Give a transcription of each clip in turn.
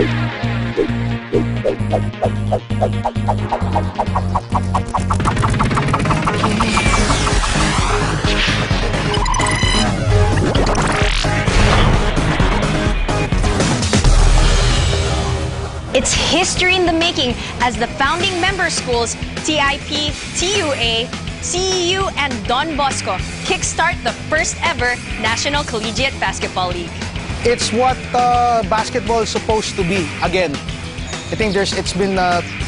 It's history in the making as the founding member schools, TIP, TUA, CEU, and Don Bosco kickstart the first ever National Collegiate Basketball League. It's what basketball is supposed to be. Again, I think it's been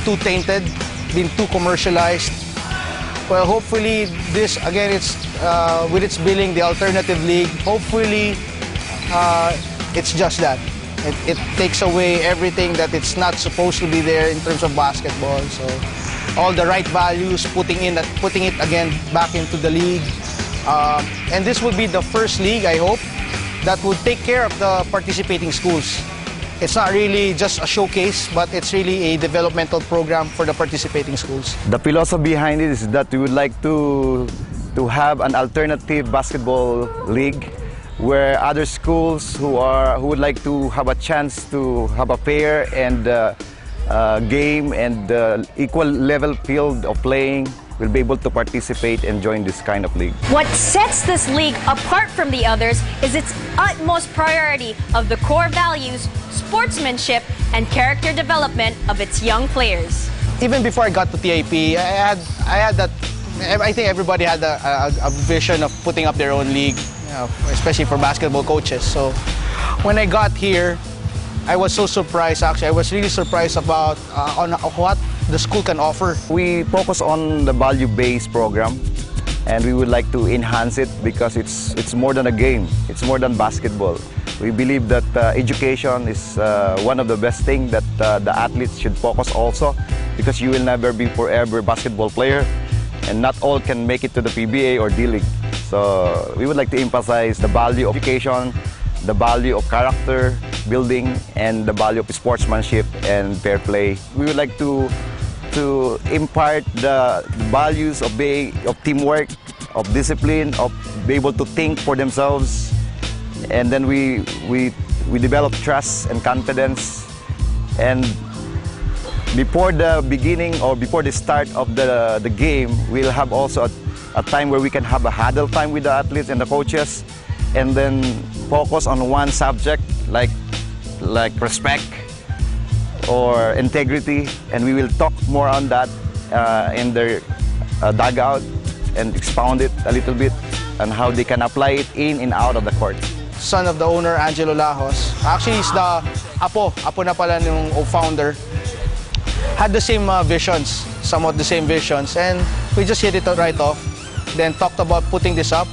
too tainted, been too commercialized. Well, hopefully this, again, it's with its billing, the alternative league, hopefully it's just that. It takes away everything that it's not supposed to be there in terms of basketball. So all the right values, putting it again back into the league. And this would be the first league, I hope, that would take care of the participating schools. It's not really just a showcase, but it's really a developmental program for the participating schools. The philosophy behind it is that we would like to have an alternative basketball league where other schools who would like to have a chance to have a fair and game and equal level field of playing will be able to participate and join this kind of league. What sets this league apart from the others is its utmost priority of the core values, sportsmanship, and character development of its young players. Even before I got to TIP, I had that. I think everybody had a vision of putting up their own league, especially for basketball coaches. So when I got here, I was so surprised. Actually, I was really surprised about on what the school can offer. We focus on the value-based program, and we would like to enhance it because it's more than a game. It's more than basketball. We believe that education is one of the best things that the athletes should focus also, because you will never be forever a basketball player, and not all can make it to the PBA or D-League. So we would like to emphasize the value of education, the value of character building, and the value of sportsmanship and fair play. We would like to impart the values of teamwork, of discipline, of be able to think for themselves, and then we develop trust and confidence. And before the beginning or before the start of the game, we'll have also a time where we can have a huddle time with the athletes and the coaches, and then focus on one subject like respect or integrity, and we will talk more on that in their dugout and expound it a little bit on how they can apply it in and out of the court. Son of the owner, Angelo Lajos. Actually, he's the apo na pala ng founder. Had the same visions, somewhat the same visions, and we just hit it right off. Then talked about putting this up,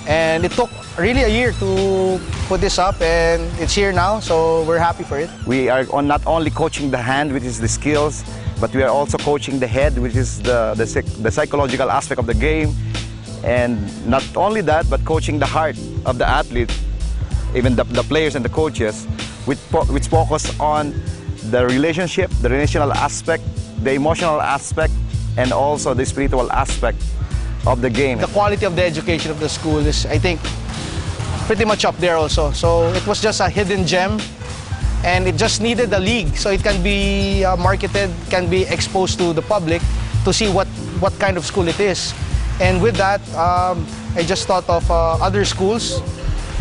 and it took really a year to put this up, and it's here now, so we're happy for it. We are not only coaching the hand, which is the skills, but we are also coaching the head, which is the psychological aspect of the game, and not only that, but coaching the heart of the athlete, even the players and the coaches, which focus on the relationship, the relational aspect, the emotional aspect, and also the spiritual aspect of the game. The quality of the education of the school is, I think, pretty much up there also. So it was just a hidden gem, and it just needed a league so it can be marketed, can be exposed to the public to see what kind of school it is. And with that, I just thought of other schools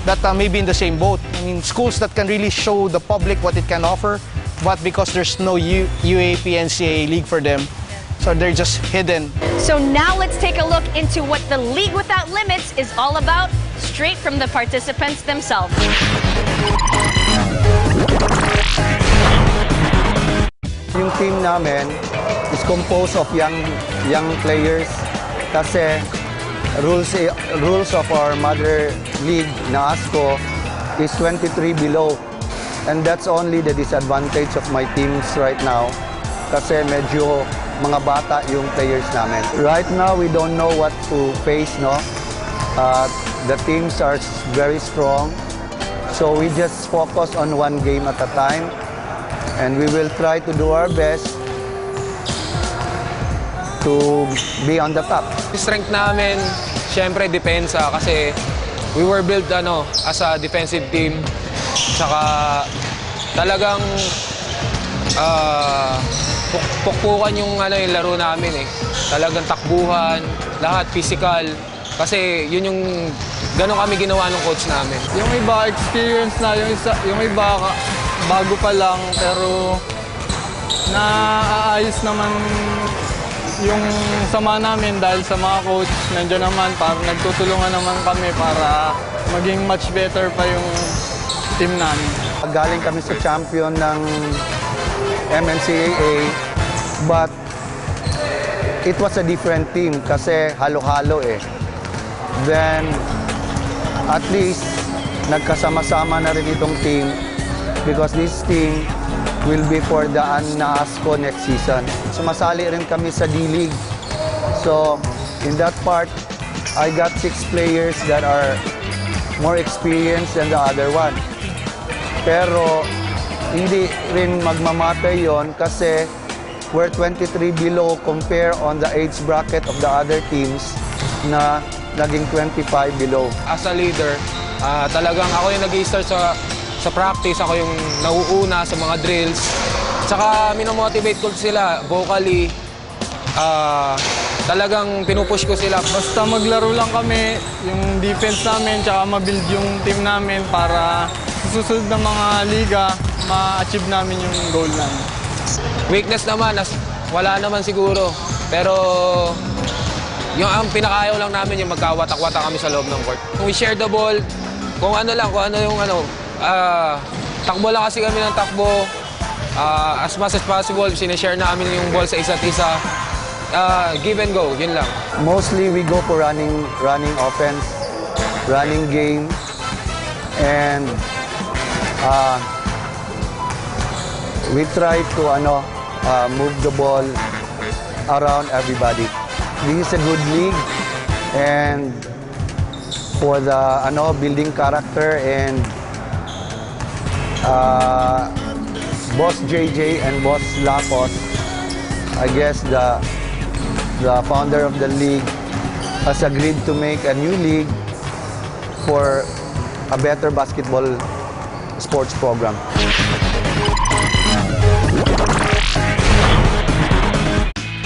that may be in the same boat. I mean, schools that can really show the public what it can offer, but because there's no UAP NCAA league for them, so they're just hidden. So now let's take a look into what the League Without Limits is all about, straight from the participants themselves. Yung team namin is composed of young players kasi rules of our mother league na ASCO is 23 below, and that's only the disadvantage of my teams right now kasi medyo mga bata yung players namin. Right now, we don't know what to face, no? The teams are very strong, so we just focus on one game at a time, and we will try to do our best to be on the top. Yung strength namin, syempre, depensa kasi we were built as a defensive team. Saka talagang pukpukan yung yung laro namin eh. Talagang takbuhan, lahat physical. Kasi yun yung ganun kami ginawa ng coach namin. Yung iba experience na, yung iba bago pa lang pero naaayos naman yung sama namin dahil sa mga coach. Nandiyan naman, para nagtutulungan naman kami para maging much better pa yung team namin. Galing kami sa champion ng MNCAA, but it was a different team kasi halo-halo eh. Then, at least, nagkasama-sama na rin itong team because this team will be for the ASCO next season. Sumasali rin kami sa D-League. So, in that part, I got 6 players that are more experienced than the other one. Pero, hindi rin magmamatay yon kasi we're 23 below compare on the age bracket of the other teams na naging 25 below. As a leader, talagang ako yung nag-i-start sa practice, ako yung nauuna sa mga drills. Tsaka minomotivate ko sila vocally. Talagang pinupush ko sila. Basta maglaro lang kami, yung defense namin, tsaka mabuild yung team namin para sa susunod na mga liga, ma-achieve namin yung goal namin. Weakness naman, wala naman siguro. Pero yung ang pinakayaw lang namin yung magkawatak-watak kami sa loob ng court. Kung we share the ball, kung ano yung takbo lang kasi kami ng takbo. As much as possible, sinishare namin yung ball sa isa't isa. Give and go, yun lang. Mostly we go for running offense, running game, and we try to move the ball around everybody. This is a good league, and for the building character and Boss JJ and Boss Lapos, I guess the founder of the league has agreed to make a new league for a better basketball sports program.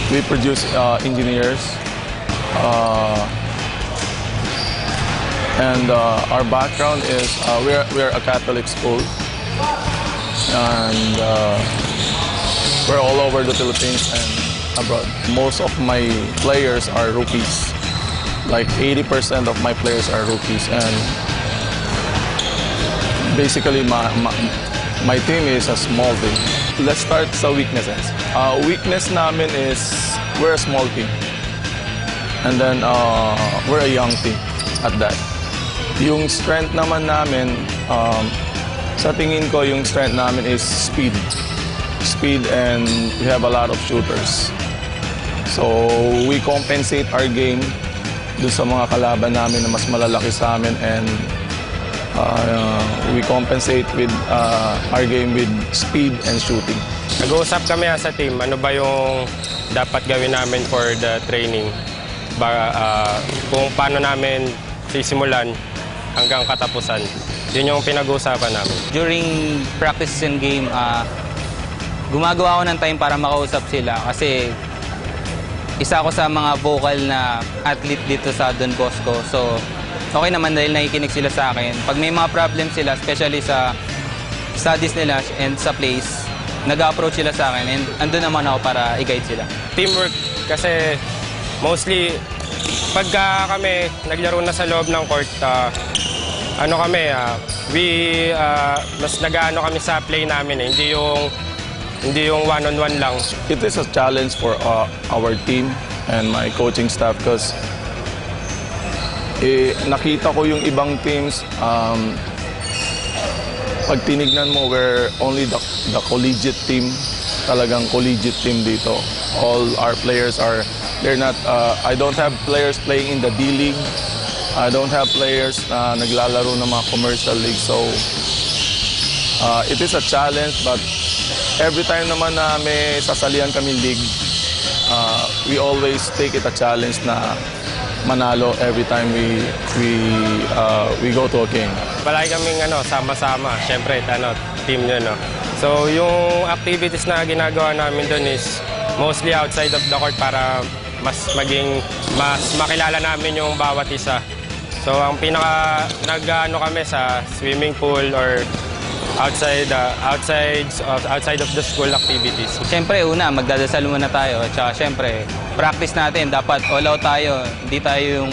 We produce engineers, and our background is we're a Catholic school, and we're all over the Philippines and abroad. Most of my players are rookies. Like 80% of my players are rookies, and basically my team is a small team. Let's start sa weaknesses. Weakness namin is we're a small team. And then we're a young team at that. Yung strength naman namin, sa tingin ko yung strength namin is speed. Speed, and we have a lot of shooters. So we compensate our game dun sa mga kalaban namin na mas malalaki sa amin, and we compensate with our game with speed and shooting. Nag-uusap kami sa team, ano ba yung dapat gawin namin for the training. Kung paano namin sisimulan hanggang katapusan. Yun yung pinag-uusapan namin. During practice and game, gumagawa ako ng time para makausap sila kasi isa ako sa mga vocal na athlete dito sa Don Bosco. So, okay naman dahil nakikinig sila sa akin. Pag may mga problem sila, especially sa studies nila and sa plays, nag-approach sila sa akin and andun naman ako para i-guide sila. Teamwork kasi mostly pagka kami naglaro na sa loob ng court, mas nag-aano kami sa play namin hindi yung one-on-one lang. It is a challenge for our team and my coaching staff because nakita ko yung ibang teams, pag tinignan mo, we're only the collegiate team, talagang collegiate team dito. All our players they're not, I don't have players playing in the D-League. I don't have players na naglalaro ng mga commercial league. So, it is a challenge, but every time naman na may sasalihan kami league, we always take it a challenge na manalo every time we go to a game. Palagi kaming sama-sama. Siyempre, team nyo, no? So yung activities na ginagawa namin doon is mostly outside of the court para mas makilala namin yung bawat isa. So ang nag-ano kami sa swimming pool or outside of the school activities. Siyempre, una, magdadasal muna tayo. At saka, siyempre, practice natin. Dapat all out tayo. Hindi tayo yung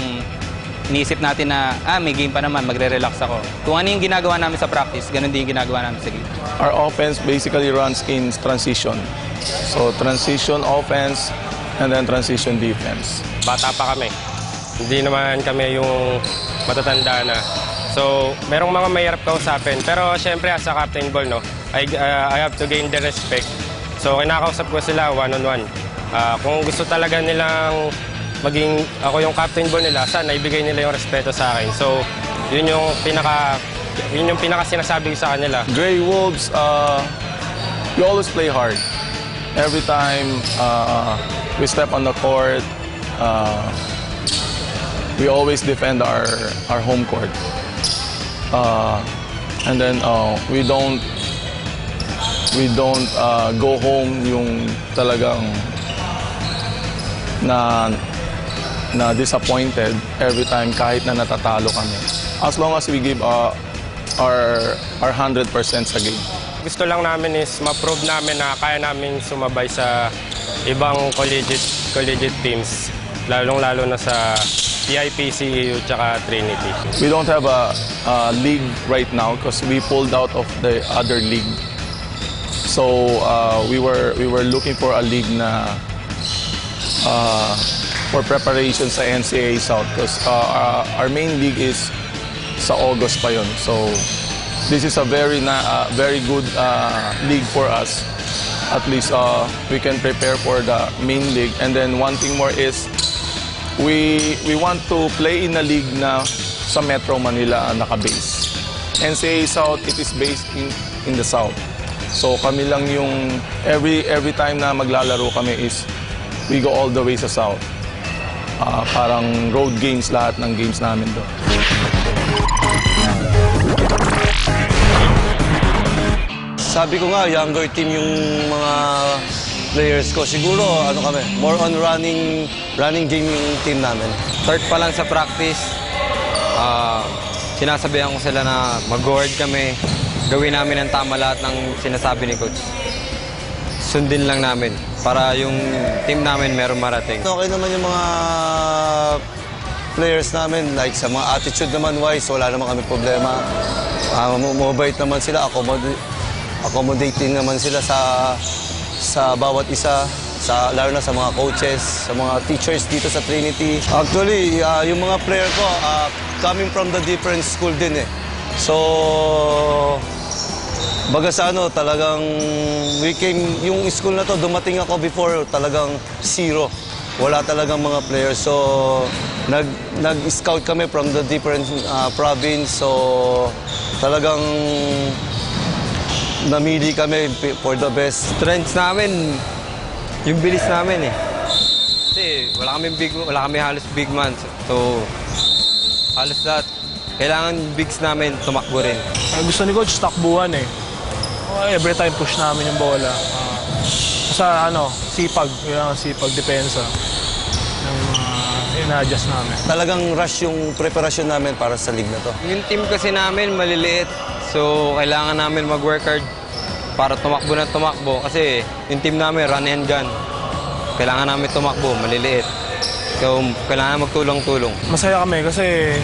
iniisip natin na, may game pa naman, magre-relax ako. Kung ano yung ginagawa namin sa practice, ganun din yung ginagawa namin sa game. Our offense basically runs in transition. So transition offense and then transition defense. Bata pa kami. Hindi naman kami yung matatanda na. So, merong mga mahirap kausapin. Pero syempre, as a captain ball, no, I have to gain the respect. So, kinakausap ko sila one-on-one. Kung gusto talaga nilang maging ako yung captain ball nila, sana ibigay nila yung respeto sa akin. So, yun yung pinaka sinasabi ko sa kanila. Grey Wolves, we always play hard. Every time we step on the court, we always defend our home court. And then we don't go home yung talagang na disappointed every time kahit na natatalo kami. As long as we give our 100% sa game. Gusto lang namin is ma-prove namin na kaya namin sumabay sa ibang collegiate teams, lalong-lalo na sa TIP, CEU, tsaka Trinity. We don't have a league right now because we pulled out of the other league. So we were looking for a league na for preparation sa NCAA South because our main league is sa August pa yun. So this is a very good league for us. At least we can prepare for the main league. And then one thing more is we want to play in a league na sa Metro Manila naka-base. NCAA South, it is based in the South. So kami lang yung every time na maglalaro kami is we go all the way sa South. Parang road games lahat ng games namin doon. Sabi ko nga, younger team yung mga players ko. Siguro, more on running game yung team namin. Start pa lang sa practice, sinasabihan ko sila na mag-guard kami, gawin namin ang tama lahat ng sinasabi ni Coach. Sundin lang namin para yung team namin meron marating. Okay naman yung mga players namin, like sa mga attitude naman wise, wala naman kami problema. Mabait naman sila, accommodating naman sila sa bawat isa, lalo na sa mga coaches, sa mga teachers dito sa Trinity. Actually, yung mga player ko, coming from the different school din eh. So, baga sa talagang yung school na to, dumating ako before, talagang zero. Wala talagang mga players. So, nag-scout kami from the different province. So, talagang namili kami for the best. Strengths namin, yung bilis namin eh. Kasi wala kami halos big man. So, halos lahat. Kailangan bigs namin tumakbo rin. Gusto ni Coach, takbuhan eh. Every time push namin yung bola. Sa sipag, kailangan sipag, depensa. Ina-adjust namin. Talagang rush yung preparasyon namin para sa league na to. Yung team kasi namin maliliit. So, kailangan namin mag-work hard para tumakbo na tumakbo. Kasi yung team namin, run and gun. Kailangan namin tumakbo, maliliit. So, kailangan magtulong-tulong. Masaya kami kasi,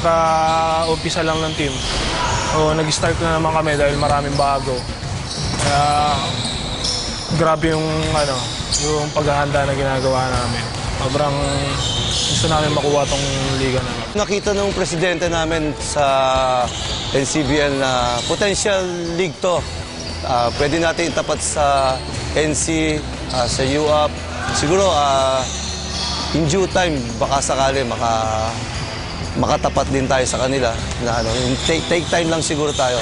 ka-umpisa lang ng team. Nag-start na naman kami dahil maraming bago. Kaya, grabe yung paghahanda na ginagawa namin. Sobrang gusto namin makuha tong liga na. Nakita ng presidente namin sa NCBL na potential league to. Pwede natin itapat sa NC, sa UAP. Siguro, in due time, baka sakali makatapat din tayo sa kanila. Na, take time lang siguro tayo.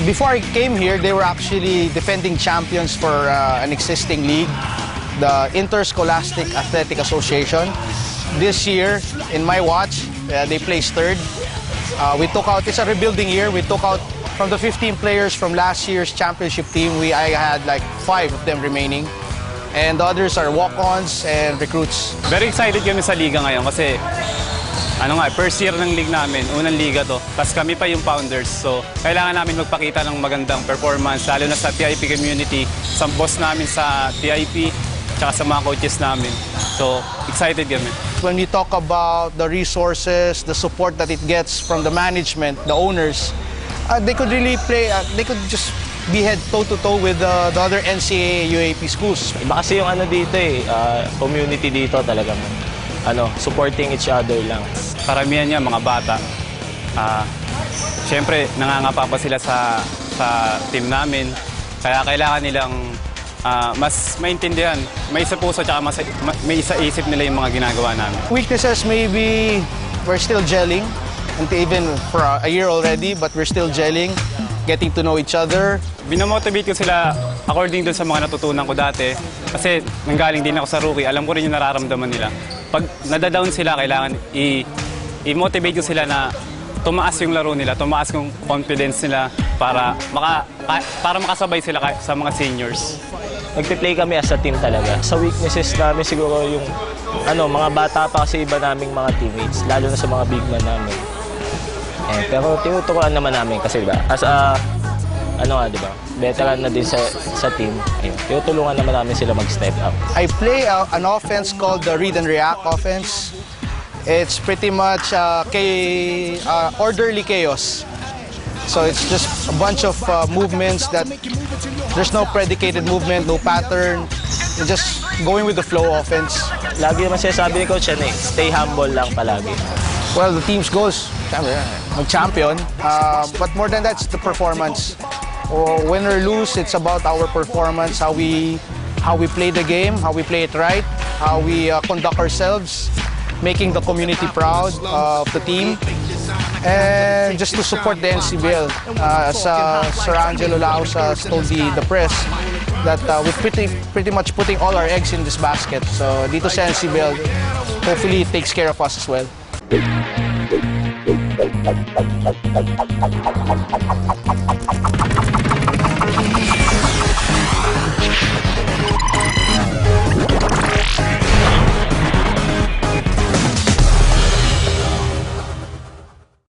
Before I came here, they were actually defending champions for an existing league, the Interscholastic Athletic Association. This year, in my watch, they placed third. We took out, it's a rebuilding year. We took out from the 15 players from last year's championship team. I had like 5 of them remaining. And the others are walk-ons and recruits. Very excited kami sa liga ngayon kasi first year ng league namin, unang liga to. Tapos kami pa yung founders. So, kailangan namin magpakita ng magandang performance, lalo na sa TIP community, sa boss namin sa TIP, tsaka sa mga coaches namin. So, excited kami. When we talk about the resources, the support that it gets from the management, the owners, they could really play, they could just be head toe-to-toe with the other NCAA UAP schools. Iba kasi yung dito community dito talagang supporting each other lang. Karamihan niya mga bata. Siyempre, nangangapa pa sila sa team namin. Kaya kailangan nilang mas maintindihan. May isa puso at may isa isip nila yung mga ginagawa namin. Weaknesses, maybe we're still gelling. Even for a year already, but we're still gelling, getting to know each other. Binamotivate ko sila according dun sa mga natutunan ko dati. Kasi nanggaling din ako sa rookie, alam ko rin yung nararamdaman nila. Pag nadadown sila, kailangan i-motivate ko sila na tumaas yung laro nila, tumaas yung confidence nila para makasabay sila sa mga seniors. Nagpe-play kami as a team talaga. Sa weaknesses namin siguro yung mga bata pa kasi iba naming mga teammates, lalo na sa mga big man namin. Pero tinuturuan naman namin kasi diba, as a diba, veteran na din sa team, tinutulungan naman namin sila mag-step up. I play an offense called the read and react offense. It's pretty much orderly chaos. So it's just a bunch of movements that there's no predicated movement, no pattern. You're just going with the flow offense. Lagi naman sinasabi ni Coach stay humble lang palagi. Well, the team's goals, mag-champion. But more than that, it's the performance. Win or lose, it's about our performance, how we play the game, how we play it right, how we conduct ourselves, making the community proud of the team, and just to support the NCBL. As Sir Angelo Laos told the press, that we're pretty much putting all our eggs in this basket. So dito sa NCBL, hopefully it takes care of us as well.